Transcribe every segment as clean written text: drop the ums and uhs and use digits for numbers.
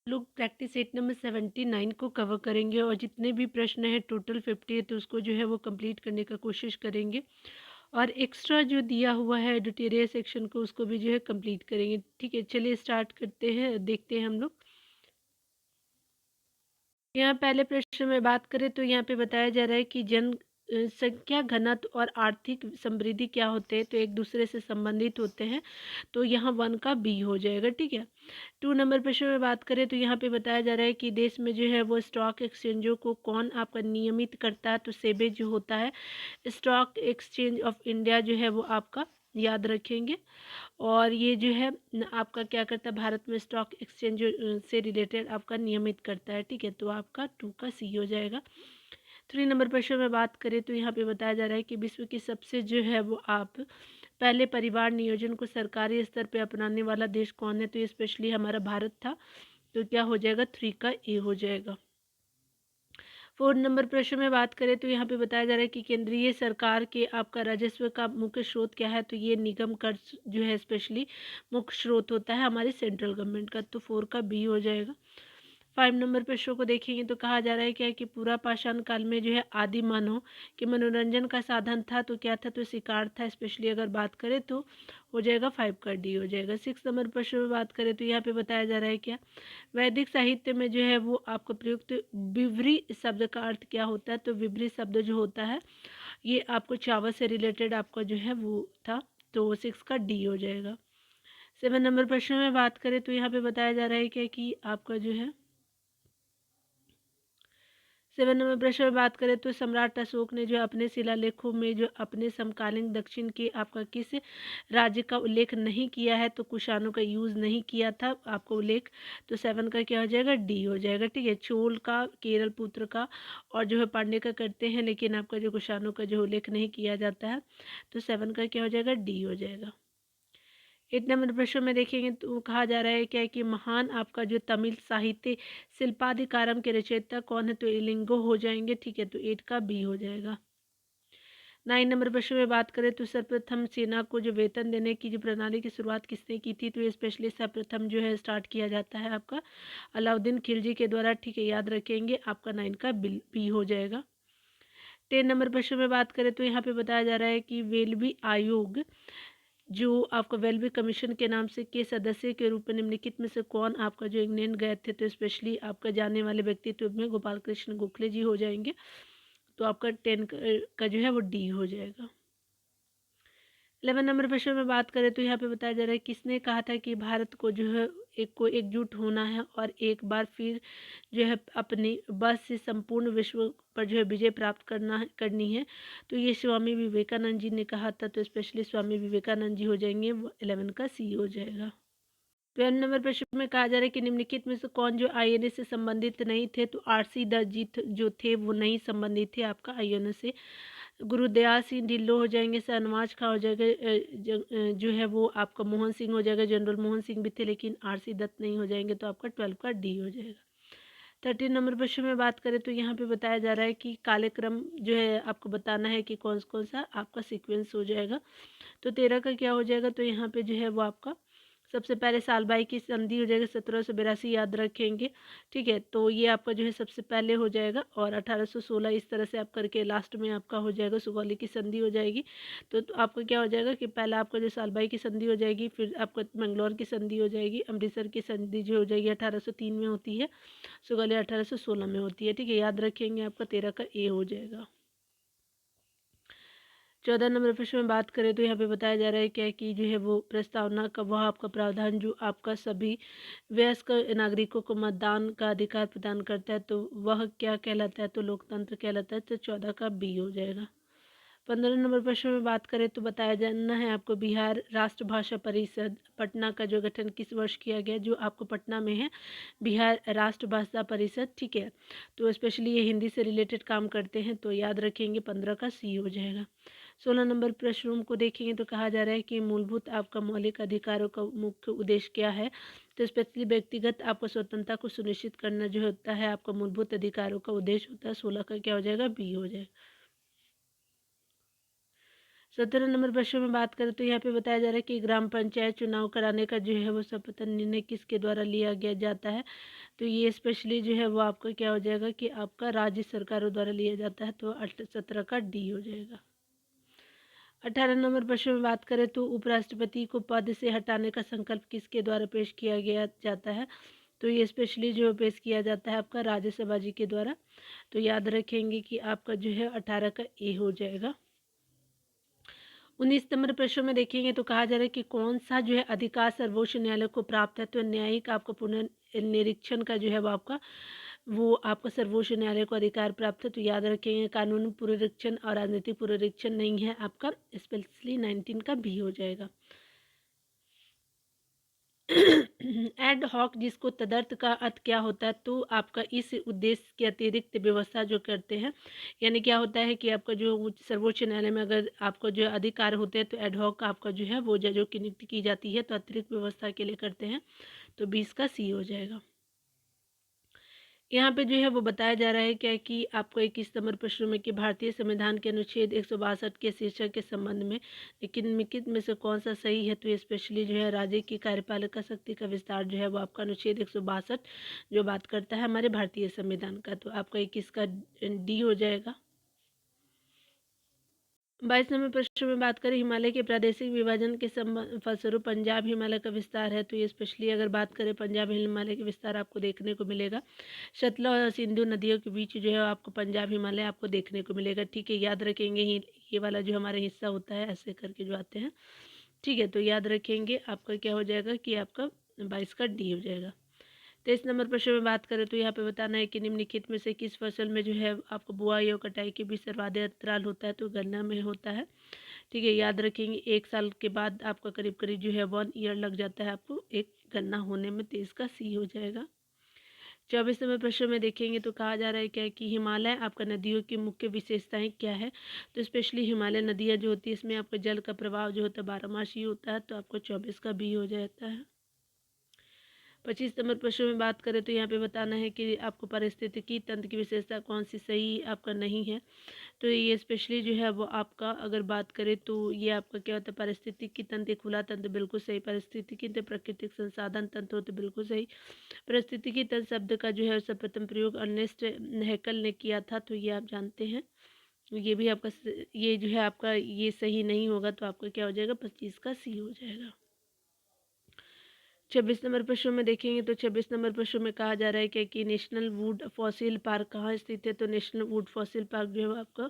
लोग practice set number 79 को cover करेंगे और जितने भी प्रश्न हैं टोटल 50 है तो उसको जो है वो कंप्लीट करने का कोशिश करेंगे। और एक्स्ट्रा जो दिया हुआ है एडिटोरियल सेक्शन को उसको भी जो है कंप्लीट करेंगे। ठीक है, चलिए स्टार्ट करते हैं, देखते हैं हम लोग। यहाँ पहले प्रश्न में बात करें तो यहाँ पे बताया जा रहा है कि जनसंख्या घनत्व और आर्थिक समृद्धि क्या होते हैं, तो एक दूसरे से संबंधित होते हैं। तो यहाँ 1 का बी हो जाएगा। ठीक है, 2 नंबर प्रश्न में बात करें तो यहाँ पे बताया जा रहा है कि देश में जो है वो स्टॉक एक्सचेंजों को कौन आपका नियमित करता है, तो सेबी जो होता है। स्टॉक एक्सचेंज ऑफ इंडिया जो है वो आपका याद रखेंगे। और ये जो है आपका क्या करता है, भारत में स्टॉक एक्सचेंज से रिलेटेड आपका नियमित करता है। ठीक है, तो आपका 2 का सी हो जाएगा। 3 नंबर प्रश्न में बात करें तो यहाँ पे बताया जा रहा है कि विश्व की सबसे जो है वो आप पहले परिवार नियोजन को सरकारी स्तर पे अपनाने वाला देश कौन है, तो ये स्पेशली हमारा भारत था। तो क्या हो जाएगा, 3 का ए हो जाएगा। 4 नंबर प्रश्न में बात करें तो यहाँ पे बताया जा रहा है कि केंद्रीय सरकार के आपका राजस्व का मुख्य स्रोत क्या है, तो ये निगम कर जो है स्पेशली मुख्य स्रोत होता है हमारे सेंट्रल गवर्नमेंट का। तो 4 का बी हो जाएगा। 5 नंबर प्रश्नों को देखेंगे तो कहा जा रहा है क्या है कि पूरा पाषाण काल में जो है आदि मानव के मनोरंजन का साधन था, तो क्या था, तो शिकार था। स्पेशली अगर बात करें तो हो जाएगा 5 का डी हो जाएगा। 6 नंबर प्रश्न में बात करें तो यहाँ पे बताया जा रहा है क्या, वैदिक साहित्य में जो है वो आपको प्रयुक्त विवरी शब्द का अर्थ क्या होता है, तो विवरी शब्द जो होता है ये आपको चावल से रिलेटेड आपका जो है वो था। तो 6 का डी हो जाएगा। 7 नंबर प्रश्न में बात करें तो यहाँ पे बताया जा रहा है क्या कि आपका जो है 7 नंबर प्रश्न में बात करें तो सम्राट अशोक ने जो अपने शिलालेखों में जो अपने समकालीन दक्षिण के आपका किस राज्य का उल्लेख नहीं किया है, तो कुषाणों का यूज़ नहीं किया था आपको उल्लेख। तो 7 का क्या हो जाएगा, डी हो जाएगा। ठीक है, चोल का, केरल पुत्र का और जो है पांड्य का करते हैं, लेकिन आपका जो कुषाणों का जो उल्लेख नहीं किया जाता है। तो 7 का क्या हो जाएगा, डी हो जाएगा। 8 नंबर प्रश्न में देखेंगे तो कहा जा रहा है क्या है कि महान आपका जो तमिल साहित्य शिल्पाधिकारम के रचयिता कौन है, तो इलिंगो हो जाएंगे। ठीक है, तो 8 का बी हो जाएगा। 9 नंबर प्रश्न में बात करें तो सर्वप्रथम सेना को जो वेतन देने की जो प्रणाली की शुरुआत किसने की थी, तो ये स्पेशली सर्वप्रथम जो है स्टार्ट किया जाता है आपका अलाउद्दीन खिलजी के द्वारा। ठीक है, याद रखेंगे, आपका 9 का बी हो जाएगा। 10 नंबर प्रश्न में बात करें तो यहाँ पे बताया जा रहा है कि वेलवी आयोग जो आपका वेलबी कमीशन के नाम से के सदस्य के रूप में निम्नलिखित में से कौन आपका जो इंग्लैंड गए थे, तो स्पेशली आपका जाने वाले व्यक्तित्व में गोपाल कृष्ण गोखले जी हो जाएंगे। तो आपका 10 का जो है वो डी हो जाएगा। 11 नंबर प्रश्न में बात करें तो यहाँ पे बताया जा रहा है किसने कहा था कि भारत को जो है एकजुट होना है और एक बार फिर जो है अपनी बस से संपूर्ण विश्व पर जो है विजय प्राप्त करनी है। तो ये स्वामी विवेकानंद जी ने कहा था। तो स्पेशली स्वामी विवेकानंद जी हो जाएंगे, 11 का सी हो जाएगा। 12 नंबर प्रश्न में कहा जा रहा है कि निम्नलिखित में से कौन जो आईएनए से संबंधित नहीं थे, तो आरसी दत्त जी जो थे वो नहीं संबंधित थे आपका आईएनए से। गुरुदयाल सिंह ढिल्लो हो जाएंगे, शहनवाज खां हो जाएगा, जो है वो आपका मोहन सिंह हो जाएगा, जनरल मोहन सिंह भी थे लेकिन आरसी दत्त नहीं हो जाएंगे। तो आपका 12 का डी हो जाएगा। 13 नंबर प्रश्न में बात करें तो यहाँ पे बताया जा रहा है कि कालक्रम जो है आपको बताना है कि कौन कौन सा आपका सीक्वेंस हो जाएगा। तो 13 का क्या हो जाएगा, तो यहाँ पे जो है वो आपका सबसे पहले सालबाई की संधि हो जाएगा 1782, याद रखेंगे। ठीक है, तो ये आपका जो है सबसे पहले हो जाएगा। और 1816 इस तरह से आप करके लास्ट में आपका हो जाएगा सुगौली की संधि हो जाएगी। तो आपका क्या हो जाएगा कि पहला आपका जो सालबाई की संधि हो जाएगी, फिर आपका मंगलौर की संधि हो जाएगी, अमृतसर की संधि जो हो जाएगी 1803 में होती है, सुगौली 1816 में होती है। ठीक है, याद रखेंगे, आपका 13 का ए हो जाएगा। 14 नंबर प्रश्न में बात करें तो यहाँ पे बताया जा रहा है क्या कि जो है वो प्रस्तावना का वह आपका प्रावधान जो आपका सभी वयस्क नागरिकों को मतदान का अधिकार प्रदान करता है, तो वह क्या कहलाता है, तो लोकतंत्र कहलाता है। तो 14 का बी हो जाएगा। 15 नंबर प्रश्न में बात करें तो बताया जाना है आपको बिहार राष्ट्रभाषा परिषद पटना का जो गठन किस वर्ष किया गया, जो आपको पटना में है बिहार राष्ट्रभाषा परिषद। ठीक है, तो स्पेशली ये हिंदी से रिलेटेड काम करते हैं, तो याद रखेंगे, 15 का सी हो जाएगा। 16 नंबर प्रश्न को देखेंगे तो कहा जा रहा है कि मूलभूत आपका मौलिक अधिकारों का मुख्य उद्देश्य क्या है, तो स्पेशली व्यक्तिगत आपको स्वतंत्रता को सुनिश्चित करना जो होता है आपका मूलभूत अधिकारों का उद्देश्य होता है। 16 का क्या हो जाएगा, बी हो जाएगा। 17 नंबर प्रश्न में बात करें तो यहाँ पे बताया जा रहा है कि ग्राम पंचायत चुनाव कराने का जो है वो शपथ निर्णय किसके द्वारा लिया गया जाता है। तो ये स्पेशली जो है वो आपका क्या हो जाएगा कि आपका राज्य सरकारों द्वारा लिया जाता है, तो 17 का डी हो जाएगा। 18 नंबर प्रश्न में बात करें तो उपराष्ट्रपति को पद से हटाने का संकल्प किसके द्वारा पेश किया गया जाता है। तो ये स्पेशली जो पेश किया जाता है आपका राज्यसभा जी के द्वारा। तो याद रखेंगे कि आपका जो है 18 का ए हो जाएगा। 19 नंबर प्रश्न में देखेंगे तो कहा जा रहा है कि कौन सा जो है अधिकार सर्वोच्च न्यायालय को प्राप्त है। तो न्यायिक आपका पुनर्निरीक्षण का जो है वो आपका सर्वोच्च न्यायालय को अधिकार प्राप्त है। तो याद रखेंगे कानूनी पुनरीक्षण और राजनीतिक पुनरीक्षण नहीं है आपका, स्पेशली 19 का भी हो जाएगा। एड हॉक जिसको तदर्थ का अर्थ क्या होता है, तो आपका इस उद्देश्य के अतिरिक्त व्यवस्था जो करते हैं, यानी क्या होता है कि आपका जो सर्वोच्च न्यायालय में अगर आपको जो अधिकार होते हैं तो एड हॉक आपका जो है वो जजों की नियुक्ति की जाती है, तो अतिरिक्त व्यवस्था के लिए करते हैं। तो 20 का सी हो जाएगा। यहाँ पे जो है वो बताया जा रहा है क्या कि आपको 21 नंबर प्रश्न में कि भारतीय संविधान के अनुच्छेद 162 के शीर्षक के संबंध में निम्नलिखित में से कौन सा सही है। तो ये स्पेशली जो है राज्य की कार्यपालिका शक्ति का विस्तार जो है वो आपका अनुच्छेद 162 जो बात करता है हमारे भारतीय संविधान का। तो आपका 21 का डी हो जाएगा। 22 नंबर प्रश्न में बात करें हिमालय के प्रादेशिक विभाजन के फलस्वरूप पंजाब हिमालय का विस्तार है। तो ये स्पेशली अगर बात करें पंजाब हिमालय के विस्तार आपको देखने को मिलेगा। सतलुज और सिंधु नदियों के बीच जो है आपको पंजाब हिमालय आपको देखने को मिलेगा। ठीक है, याद रखेंगे ये वाला जो हमारा हिस्सा होता है ऐसे करके जो आते हैं। ठीक है, तो याद रखेंगे आपका क्या हो जाएगा कि आपका 22 का डी हो जाएगा। 23 नंबर प्रश्न में बात करें तो यहाँ पे बताना है कि निम्नलिखित में से किस फसल में जो है आपको बुआई और कटाई के बीच सर्वाधिक अंतराल होता है। तो गन्ना में होता है। ठीक है, याद रखेंगे 1 साल के बाद आपका करीब करीब जो है 1 ईयर लग जाता है आपको एक गन्ना होने में। 23 का सी हो जाएगा। 24 नंबर प्रश्न में देखेंगे तो कहा जा रहा है क्या कि हिमालय आपका नदियों की मुख्य विशेषताएं क्या है। तो स्पेशली हिमालय नदियाँ जो होती है इसमें आपका जल का प्रवाह जो होता है 12 होता है। तो आपको 24 का बी हो जाता है। 25 नंबर प्रश्न में बात करें तो यहाँ पे बताना है कि आपको पारिस्थितिकी तंत्र की विशेषता कौन सी सही आपका नहीं है। तो ये स्पेशली जो है वो आपका अगर बात करें तो ये आपका क्या होता है पारिस्थितिकी तंत्र एक खुला तंत्र बिल्कुल सही। पारिस्थितिकी तंत्र प्राकृतिक संसाधन तंत्र होते बिल्कुल सही। पारिस्थितिकी तंत्र शब्द का जो है सर्वप्रथम प्रयोग अर्नेस्ट हैकल ने किया था। तो ये आप जानते हैं। ये भी आपका ये जो है आपका ये सही नहीं होगा। तो आपका क्या हो जाएगा 25 का सी हो जाएगा। 26 नंबर प्रश्न में देखेंगे तो 26 नंबर प्रश्न में कहा जा रहा है कि नेशनल वुड फॉसिल पार्क कहाँ स्थित है। तो नेशनल वुड फॉसिल पार्क जो है आपका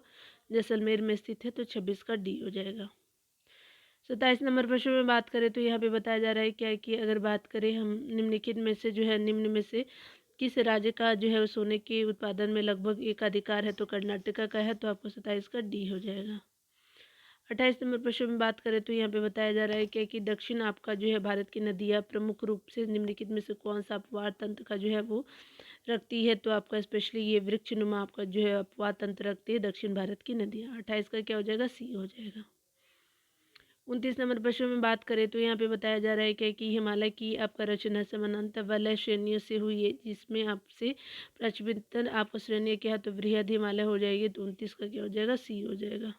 जैसलमेर में स्थित है। तो 26 का डी हो जाएगा। 27 नंबर प्रश्न में बात करें तो यहाँ पे बताया जा रहा है क्या कि अगर बात करें हम निम्नलिखित में से जो है निम्न में से किस राज्य का जो है सोने के उत्पादन में लगभग एक अधिकार है। तो कर्नाटका का है। तो आपको 27 का डी हो जाएगा। 28 नंबर प्रश्न में बात करें तो यहाँ पे बताया जा रहा है क्या कि दक्षिण आपका जो है भारत की नदियाँ प्रमुख रूप से निम्नलिखित में से कौन सा अपवार तंत्र का जो है वो रखती है। तो आपका स्पेशली ये वृक्षनुमा आपका जो है अपवार तंत्र रखती है दक्षिण भारत की नदियाँ। 28 का क्या हो जाएगा सी हो जाएगा। 29 नंबर प्रश्न में बात करें तो यहाँ पे बताया जा रहा है क्या कि हिमालय की आपका रचना समानांतर वलय श्रेणियों से हुई है जिसमें आपसे प्रचलित आपका श्रेणी क्या है। तो वृहद हिमालय हो जाएगी। तो 29 का क्या हो जाएगा सी हो जाएगा।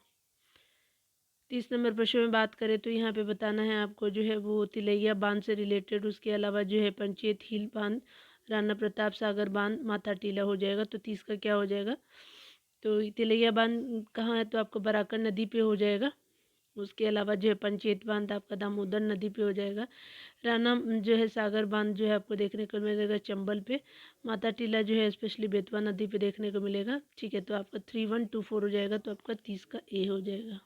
30 नंबर प्रश्न में बात करें तो यहाँ पे बताना है आपको जो है वो तिलैया बांध से रिलेटेड। उसके अलावा जो है पंचेत हिल बांध, राणा प्रताप सागर बांध, माथा टीला हो जाएगा। तो 30 का क्या हो जाएगा। तो तिलैया बांध कहाँ है। तो आपको बराकर नदी पे हो जाएगा। उसके अलावा जो है पंचेत बांध आपका दामोदर नदी पे हो जाएगा। राणा जो है सागर बांध जो है आपको देखने को मिलेगा चंबल पे। माता टीला जो है स्पेशली बेतवा नदी पे देखने को मिलेगा। ठीक है, तो आपका 3124 हो जाएगा। तो आपका 30 का ए हो जाएगा।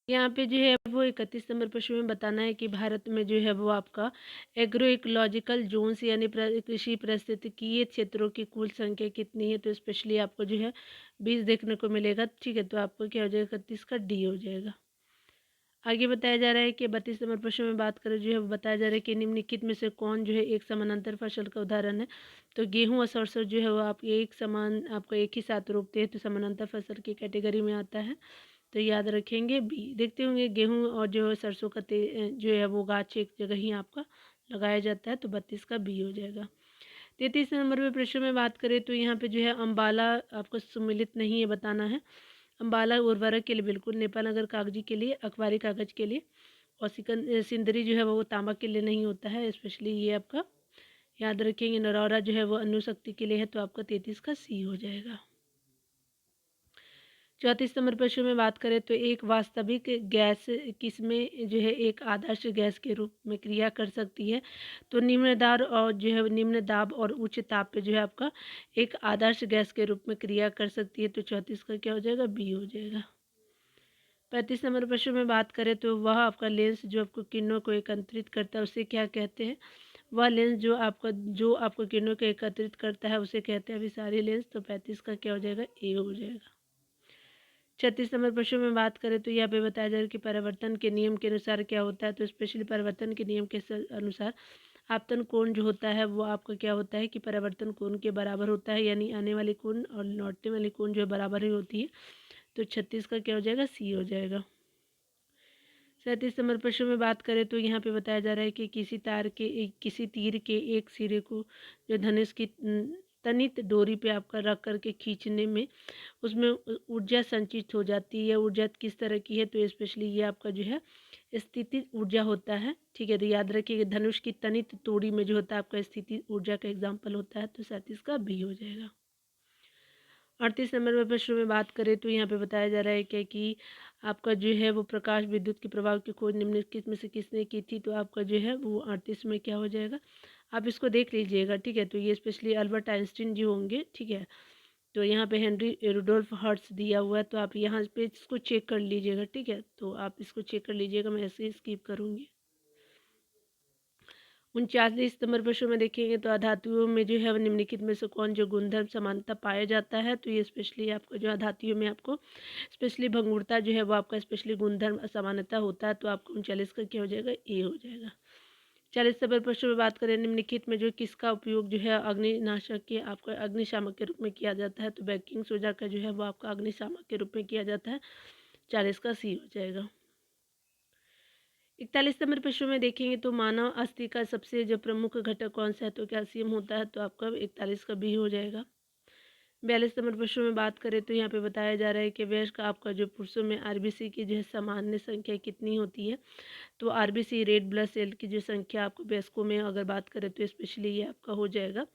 यहाँ पे जो है वो 31 नंबर प्रश्न में बताना है कि भारत में जो है वो आपका एग्रो इकोलॉजिकल जोन्स यानी कृषि पारिस्थितिकीय क्षेत्रों की कुल संख्या कितनी है। तो स्पेशली आपको जो है 20 देखने को मिलेगा। ठीक है, तो आपको क्या हो जाएगा 31 का डी हो जाएगा। आगे बताया जा रहा है कि 32 नंबर प्रश्न में बात करें जो है वो बताया जा रहा है कि निम्नलिखित में से कौन जो है एक समानांतर फसल का उदाहरण है। तो गेहूं और सरसों जो है वो आप एक समान आपको एक ही साथ रोपते हैं तो समानांतर फसल की कैटेगरी में आता है। तो याद रखेंगे बी। देखते होंगे गेहूं और जो है सरसों का जो है वो गाछ एक जगह ही आपका लगाया जाता है। तो 32 का बी हो जाएगा। 33 नंबर में प्रश्न में बात करें तो यहाँ पे जो है अम्बाला आपको सम्मिलित नहीं है बताना है। अम्बाला उर्वरक के लिए बिल्कुल, नेपाल नगर कागजी के लिए, अखबारी कागज़ के लिए, और सिंदरी जो है वो तांबा के लिए नहीं होता है, स्पेशली ये आपका याद रखेंगे। नरौरा जो है वो अणुशक्ति के लिए है, तो आपका 33 का सी हो जाएगा। 34 नंबर प्रश्न में बात करें तो एक वास्तविक गैस किसमें जो है एक आदर्श गैस के रूप में क्रिया कर सकती है, तो निम्न दाब और जो है निम्न दाब और उच्च ताप पे जो है आपका एक आदर्श गैस के रूप में क्रिया कर सकती है, तो 34 का क्या हो जाएगा, बी हो जाएगा। 35 नंबर प्रश्न में बात करें तो वह आपका लेंस जो आपको किरणों को एकत्रित करता है उसे क्या कहते हैं, वह लेंस जो आपको किरणों को एकत्रित करता है उसे कहते हैं अभिसारी लेंस, तो 35 का क्या हो जाएगा, ए हो जाएगा। 36 नंबर प्रश्न में बात करें तो यहाँ पे बताया जा रहा है कि परिवर्तन के नियम के अनुसार क्या होता है, तो स्पेशली परिवर्तन के नियम के अनुसार आपतन कोण जो होता है वो आपका क्या होता है कि परिवर्तन कोण के बराबर होता है, यानी आने वाली कोण और लौटने वाली कोण जो है बराबर ही होती है, तो 36 का क्या हो जाएगा, सी हो जाएगा। 37 नंबर प्रश्न में बात करें तो यहाँ पे बताया जा रहा है कि किसी तीर के एक सिरे को जो धनुष की तनित डोरी पे आपका रख करके खींचने में उसमें ऊर्जा संचित हो जाती है। ऊर्जा किस तरह की है, तो स्पेशली ये आपका जो है स्थिति ऊर्जा होता है, ठीक है। तो याद रखिए धनुष की तनित तोड़ी में जो होता है आपका स्थिति ऊर्जा का एग्जाम्पल होता है, तो 37 का बी हो जाएगा। 38 नंबर में प्रश्न में बात करें तो यहाँ पे बताया जा रहा है क्या कि आपका जो है वो प्रकाश विद्युत के प्रभाव की खोज निम्नलिखित में से किसने की थी, तो आपका जो है वो 38 में क्या हो जाएगा, आप इसको देख लीजिएगा, ठीक है। तो ये स्पेशली अल्बर्ट आइंस्टीन जी होंगे, ठीक है। तो यहाँ पे हेनरी रुडोल्फ हर्ट्ज दिया हुआ है, तो आप यहाँ पे इसको चेक कर लीजिएगा, ठीक है। तो आप इसको चेक कर लीजिएगा, मैं ऐसे ही स्किप करूँगी। 39 नंबर प्रश्न में देखेंगे तो अधातुओं में जो है निम्नलिखित में से कौन जो गुणधर्म समानता पाया जाता है, तो ये स्पेशली आपको जो अधातुओं में आपको स्पेशली भंगुरता जो है वो आपका स्पेशली गुणधर्म असमानता होता है, तो आपको 39 का क्या हो जाएगा, ए हो जाएगा। 40 नंबर प्रश्न में बात करें निम्नलिखित में जो किसका उपयोग जो है अग्निनाशक के आपका अग्निशामक के रूप में किया जाता है, तो बेकिंग सोडा का जो है वो आपका अग्निशामक के रूप में किया जाता है, 40 का सी हो जाएगा। 41 नंबर प्रश्न में देखेंगे तो मानव अस्थि का सबसे जो प्रमुख घटक कौन सा है, तो कैल्शियम होता है, तो आपका 41 का बी हो जाएगा। 42 नंबर प्रश्न में बात करें तो यहाँ पे बताया जा रहा है कि वयस्क आपका जो पुरुषों में आरबीसी की जो है सामान्य संख्या कितनी होती है, तो आरबीसी रेड ब्लड सेल की जो संख्या आपको वयस्कों में अगर बात करें तो स्पेशली ये आपका हो जाएगा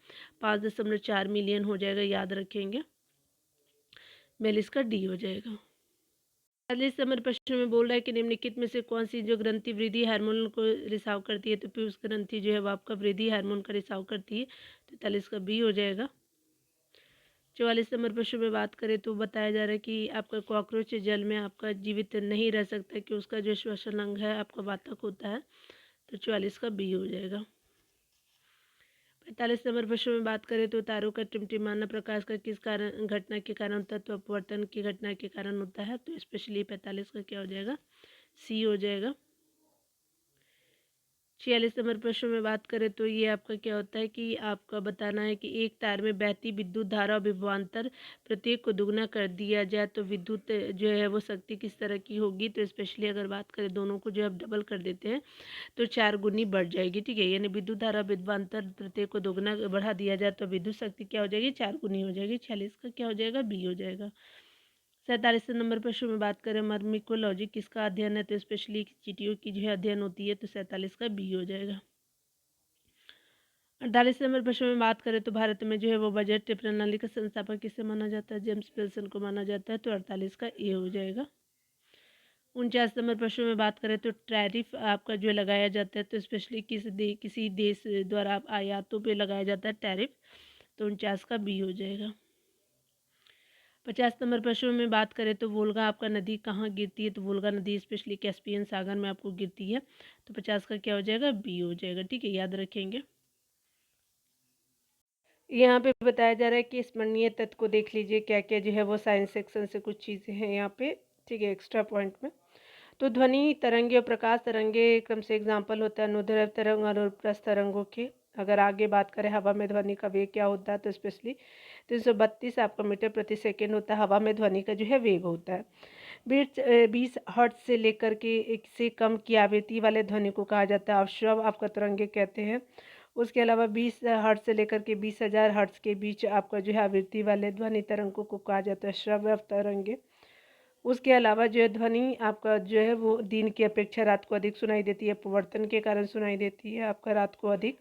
5.4 मिलियन हो जाएगा, याद रखेंगे। 42 का डी हो जाएगा। 40 नंबर प्रश्न में बोल रहा है कि निम्नलिखित में से कौन सी जो ग्रंथि वृद्धि हार्मोन को रिसाव करती है, तो पीयूष ग्रंथि जो है वो आपका वृद्धि हार्मोन का रिसाव करती है, तो 43 का बी हो जाएगा। 44 नंबर प्रश्न में बात करें तो बताया जा रहा है कि आपका कॉकरोच जल में आपका जीवित नहीं रह सकता, कि उसका जो श्वसन अंग है आपका वातक होता है, तो 44 का बी हो जाएगा। 45 नंबर प्रश्न में बात करें तो तारों का टिमटिमाना प्रकाश का किस कारण घटना के कारण होता है, तो अपवर्तन की घटना के कारण होता है, तो स्पेशली 45 का क्या हो जाएगा, सी हो जाएगा। 46 नंबर प्रश्न में बात करें तो ये आपका क्या होता है कि आपका बताना है कि एक तार में बहती विद्युत धारा और विभवांतर प्रत्येक को दुगना कर दिया जाए तो विद्युत जो है वो शक्ति किस तरह की होगी, तो स्पेशली अगर बात करें दोनों को जो आप डबल कर देते हैं तो 4 गुनी बढ़ जाएगी, ठीक है। यानी विद्युत धारा विभवांतर प्रत्येक को दोगुना बढ़ा दिया जाए तो विद्युत शक्ति क्या हो जाएगी, 4 गुनी हो जाएगी। 46 का क्या हो जाएगा, बी हो जाएगा। 47 नंबर प्रश्न में बात करें मर्मिकोलॉजी किसका अध्ययन है, तो स्पेशली चींटियों की जो है अध्ययन होती है, तो 47 का बी हो जाएगा। 48 नंबर प्रश्न में बात करें तो भारत में जो है वो बजट प्रणाली का संस्थापक किसे माना जाता है, जेम्स विल्सन को माना जाता है, तो 48 का ए हो जाएगा। 49 नंबर प्रश्न में बात करें तो टैरिफ आपका जो लगाया जाता है, तो स्पेशली किसी देश द्वारा आयातों पे लगाया जाता है टैरिफ, तो 49 का बी हो जाएगा। 50 नंबर प्रश्न में बात करें तो वोल्गा आपका नदी कहाँ गिरती है, तो वोल्गा नदी स्पेशली कैस्पियन सागर में आपको गिरती है, तो 50 का क्या हो जाएगा, बी हो जाएगा, ठीक है, याद रखेंगे। यहाँ पे बताया जा रहा है कि स्मरणीय तत्व को देख लीजिए क्या क्या जो है वो साइंस सेक्शन से कुछ चीज़ें हैं यहाँ पे, ठीक है, एक्स्ट्रा पॉइंट में। तो ध्वनि तरंगे और प्रकाश तरंगे क्रम से एग्जाम्पल होता है अनुदैर्ध्य तरंग और अनुप्रस्थ तरंगों के। अगर आगे बात करें हवा में ध्वनि का वेग क्या होता है, तो स्पेशली 332 आपका मीटर प्रति सेकेंड होता है, हवा में ध्वनि का जो है वेग होता है। 20 हर्ट्ज से लेकर के एक से कम की आवृत्ति वाले ध्वनि को कहा जाता है अवश्रव आपका तरंगे कहते हैं। उसके अलावा 20 हर्ट्ज से लेकर के 20,000 हर्ट्ज के बीच आपका जो है आवृत्ति वाले ध्वनि तरंगों को कहा जाता है श्रव्य तरंगे। उसके अलावा जो है ध्वनि आपका जो है वो दिन की अपेक्षा रात को अधिक सुनाई देती है, अपवर्तन के कारण सुनाई देती है आपका रात को अधिक।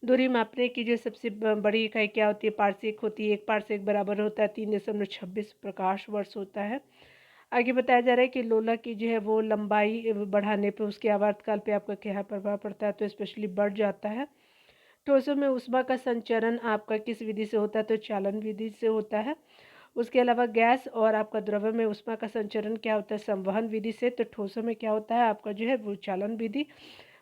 दूरी मापने की जो सबसे बड़ी इकाई क्या होती है, पारसेक होती है। 1 पारसेक बराबर होता है 3.26 प्रकाश वर्ष होता है। आगे बताया जा रहा है कि लोला की जो है वो लंबाई बढ़ाने पे उसके आवर्तकाल पे आपका क्या प्रभाव पड़ता है, तो स्पेशली बढ़ जाता है। ठोसों में ऊष्मा का संचरण आपका किस विधि से होता है, तो चालन विधि से होता है। उसके अलावा गैस और आपका द्रव्य में ऊष्मा का संचरण क्या होता है, संवहन विधि से। तो ठोसों में क्या होता है आपका जो है वो चालन विधि।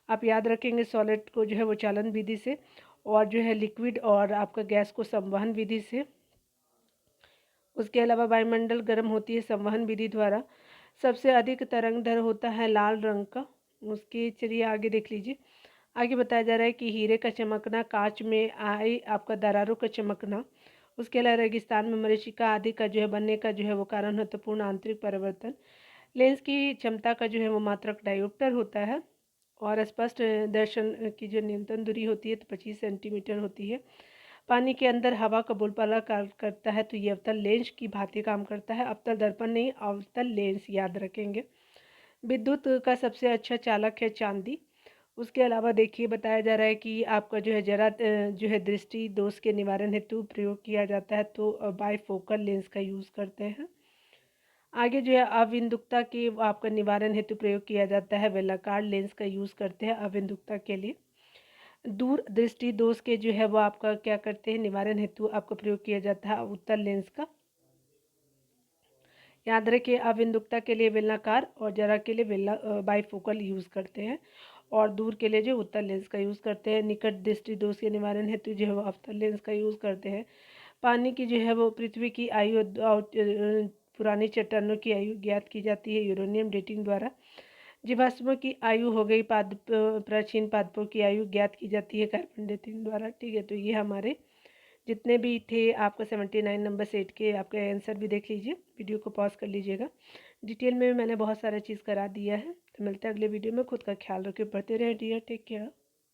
आप याद रखेंगे सॉलिड को जो है वो चालन विधि से, और जो है लिक्विड और आपका गैस को संवहन विधि से। उसके अलावा वायुमंडल गर्म होती है संवहन विधि द्वारा। सबसे अधिक तरंग दर होता है लाल रंग का। उसके चलिए आगे देख लीजिए। आगे बताया जा रहा है कि हीरे का चमकना, कांच में आई आपका दरारों का चमकना। उसके अलावा रेगिस्तान में मरीचिका आदि का जो है बनने का जो है वो कारण महत्वपूर्ण आंतरिक परिवर्तन। लेंस की क्षमता का जो है वो मात्रक डायोप्टर होता है। और स्पष्ट दर्शन की जो न्यूनतम दूरी होती है तो 25 सेंटीमीटर होती है। पानी के अंदर हवा का बुलबुला कार्य करता है, तो ये अवतल लेंस की भांति काम करता है। अवतल दर्पण नहीं, अवतल लेंस याद रखेंगे। विद्युत का सबसे अच्छा चालक है चांदी। उसके अलावा देखिए बताया जा रहा है कि आपका जो है जरा जो है दृष्टि दोष के निवारण हेतु प्रयोग किया जाता है, तो बाईफोकल लेंस का यूज़ करते हैं। आगे जो है अविंदुकता के आपका निवारण हेतु प्रयोग किया जाता है, बेलाकार लेंस का यूज़ करते हैं अविंदुकता के लिए। दूर दृष्टि दोष के जो है वो आपका क्या करते हैं, निवारण हेतु आपका प्रयोग किया जाता है उत्तल लेंस का। याद रखिए अविंदुकता के लिए बेलनाकार और जरा के लिए बेला बाईफोकल यूज़ करते हैं, और दूर के लिए जो उत्तल लेंस का यूज़ करते हैं। निकट दृष्टि दोष के निवारण हेतु जो है वो अवतल लेंस का यूज़ करते हैं। पानी की जो है वो पृथ्वी की आयु पुरानी चट्टानों की आयु ज्ञात की जाती है यूरेनियम डेटिंग द्वारा। जीवाश्मों की आयु हो गई, प्राचीन पादपों की आयु ज्ञात की जाती है कार्बन डेटिंग द्वारा। ठीक है, तो ये हमारे जितने भी थे आपका 79 नंबर सेट के आपके आंसर भी देख लीजिए। वीडियो को पॉज कर लीजिएगा। डिटेल में मैंने बहुत सारा चीज़ करा दिया है। तो मिलते हैं अगले वीडियो में। खुद का ख्याल रखिए, पढ़ते रहें डियर, टेक केयर।